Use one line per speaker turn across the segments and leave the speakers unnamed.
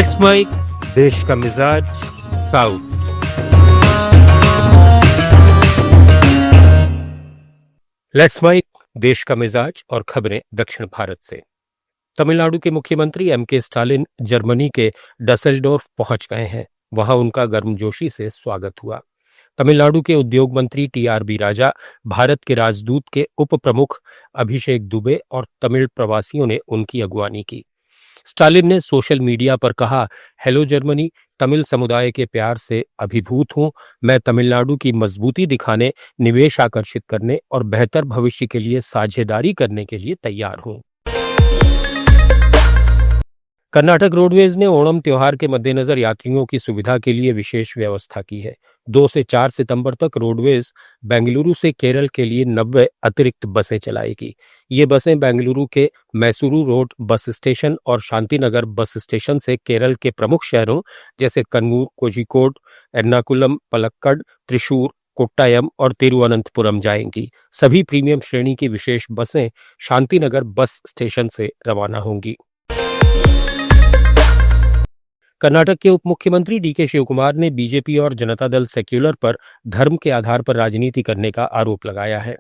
Let's mic देश का मिजाज साउथ। लेट्स माइक देश का मिजाज और खबरें दक्षिण भारत से। तमिलनाडु के मुख्यमंत्री एमके स्टालिन जर्मनी के डसेल्डोर्फ पहुंच गए हैं। वहां उनका गर्मजोशी से स्वागत हुआ। तमिलनाडु के उद्योग मंत्री टीआरबी राजा, भारत के राजदूत के उप प्रमुख अभिषेक दुबे और तमिल प्रवासियों ने उनकी अगुवानी की। स्टालिन ने सोशल मीडिया पर कहा, हेलो जर्मनी, तमिल समुदाय के प्यार से अभिभूत हूं। मैं तमिलनाडु की मजबूती दिखाने, निवेश आकर्षित करने और बेहतर भविष्य के लिए साझेदारी करने के लिए तैयार हूं। कर्नाटक रोडवेज ने ओणम त्योहार के मद्देनजर यात्रियों की सुविधा के लिए विशेष व्यवस्था की है। 2 से 4 सितंबर तक रोडवेज बेंगलुरु से केरल के लिए 90 अतिरिक्त बसें चलाएगी। ये बसें बेंगलुरु के मैसूरू रोड बस स्टेशन और शांतिनगर बस स्टेशन से केरल के प्रमुख शहरों जैसे कन्नूर, कोझिकोड, एर्नाकुलम, पलक्कड़, त्रिशूर, कोट्टायम और तिरुवनंतपुरम जाएंगी। सभी प्रीमियम श्रेणी की विशेष बसें शांतिनगर बस स्टेशन से रवाना होंगी। कर्नाटक के उप मुख्यमंत्री डीके शिवकुमार ने बीजेपी और जनता दल सेक्युलर पर धर्म के आधार पर राजनीति करने का आरोप लगाया है।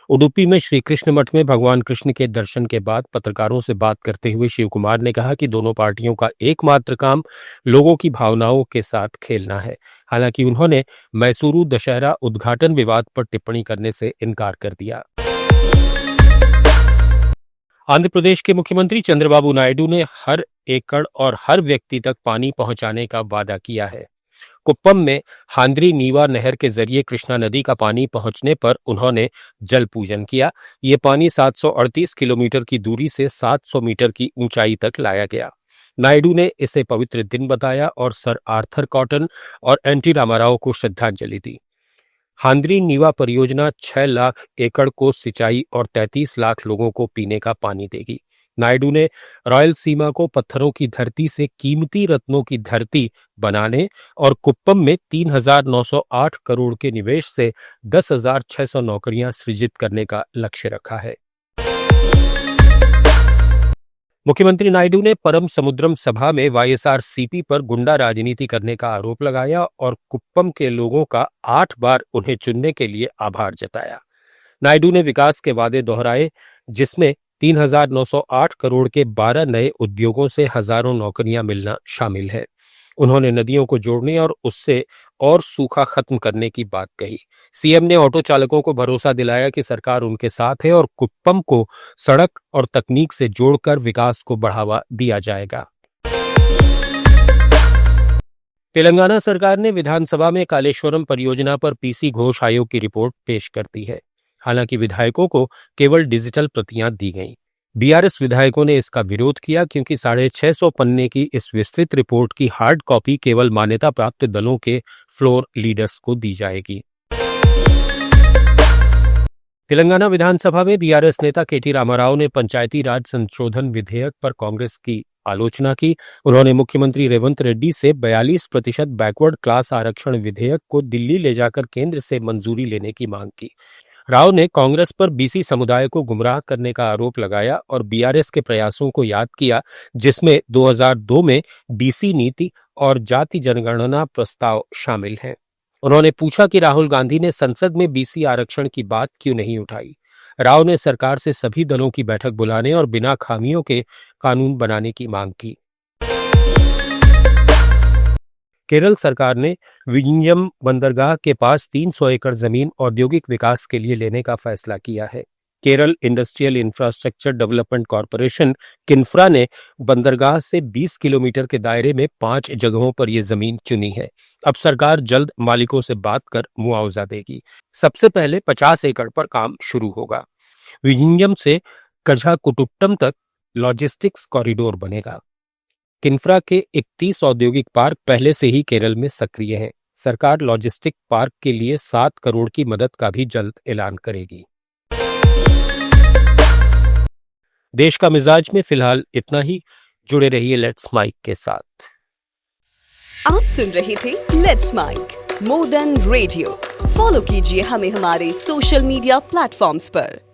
उडुपी में श्री कृष्ण मठ में भगवान कृष्ण के दर्शन के बाद पत्रकारों से बात करते हुए शिवकुमार ने कहा कि दोनों पार्टियों का एकमात्र काम लोगों की भावनाओं के साथ खेलना है। हालांकि उन्होंने मैसूरू दशहरा उद्घाटन विवाद पर टिप्पणी करने से इनकार कर दिया। आंध्र प्रदेश के मुख्यमंत्री चंद्रबाबू नायडू ने हर एकड़ और हर व्यक्ति तक पानी पहुंचाने का वादा किया है। कुप्पम में हांद्री नीवा नहर के जरिए कृष्णा नदी का पानी पहुंचने पर उन्होंने जल पूजन किया। ये पानी 738 किलोमीटर की दूरी से 700 मीटर की ऊंचाई तक लाया गया। नायडू ने इसे पवित्र दिन बताया और सर आर्थर कॉटन और एनटी रामाराव को श्रद्धांजलि दी। हांद्री नीवा परियोजना 6 लाख एकड़ को सिंचाई और 33 लाख लोगों को पीने का पानी देगी। नायडू ने रॉयल सीमा को पत्थरों की धरती से कीमती रत्नों की धरती बनाने और कुप्पम में 3,908 करोड़ के निवेश से 10,600 नौकरियां सृजित करने का लक्ष्य रखा है। मुख्यमंत्री नायडू ने परम समुद्रम सभा में वाईएसआरसीपी पर गुंडा राजनीति करने का आरोप लगाया और कुप्पम के लोगों का 8 बार उन्हें चुनने के लिए आभार जताया। नायडू ने विकास के वादे दोहराए, जिसमें 3,908 करोड़ के 12 नए उद्योगों से हजारों नौकरियां मिलना शामिल है। उन्होंने नदियों को जोड़ने और उससे और सूखा खत्म करने की बात कही। सीएम ने ऑटो चालकों को भरोसा दिलाया कि सरकार उनके साथ है और कुप्पम को सड़क और तकनीक से जोड़कर विकास को बढ़ावा दिया जाएगा। तेलंगाना सरकार ने विधानसभा में कालेश्वरम परियोजना पर पीसी घोष आयोग की रिपोर्ट पेश कर दी है। हालांकि विधायकों को केवल डिजिटल प्रतियां दी गईं। बीआरएस विधायकों ने इसका विरोध किया क्योंकि 650 पन्ने की इस विस्तृत रिपोर्ट की हार्ड कॉपी केवल मान्यता प्राप्त दलों के फ्लोर लीडर्स को दी जाएगी। तेलंगाना विधानसभा में बीआरएस नेता केटी रामाराव ने पंचायती राज संशोधन विधेयक पर कांग्रेस की आलोचना की। उन्होंने मुख्यमंत्री रेवंत रेड्डी से 42% बैकवर्ड क्लास आरक्षण विधेयक को दिल्ली ले जाकर केंद्र से मंजूरी लेने की मांग की। राव ने कांग्रेस पर बीसी समुदाय को गुमराह करने का आरोप लगाया और बीआरएस के प्रयासों को याद किया, जिसमें 2002 में बीसी नीति और जाति जनगणना प्रस्ताव शामिल हैं। उन्होंने पूछा कि राहुल गांधी ने संसद में बीसी आरक्षण की बात क्यों नहीं उठाई। राव ने सरकार से सभी दलों की बैठक बुलाने और बिना खामियों के कानून बनाने की मांग की। केरल सरकार ने विंजम बंदरगाह के पास 300 एकड़ जमीन औद्योगिक विकास के लिए लेने का फैसला किया है। Kerala industrial infrastructure development corporation KINFRA ने बंदरगाह से 20 किलोमीटर के दायरे में 5 जगहों पर यह जमीन चुनी है। अब सरकार जल्द मालिकों से बात कर मुआवजा देगी। सबसे पहले 50 एकड़ पर काम शुरू होगा। विंजम से कझाकुट्टम तक लॉजिस्टिक्स कॉरिडोर बनेगा। किन्फ्रा के 31 औद्योगिक पार्क पहले से ही केरल में सक्रिय हैं। सरकार लॉजिस्टिक पार्क के लिए 7 करोड़ की मदद का भी जल्द ऐलान करेगी। देश का मिजाज में फिलहाल इतना ही। जुड़े रहिए लेट्स माइक के साथ।
आप सुन रहे थे let's mic more than radio. Follow कीजिए हमें हमारे सोशल मीडिया प्लेटफॉर्म्स पर।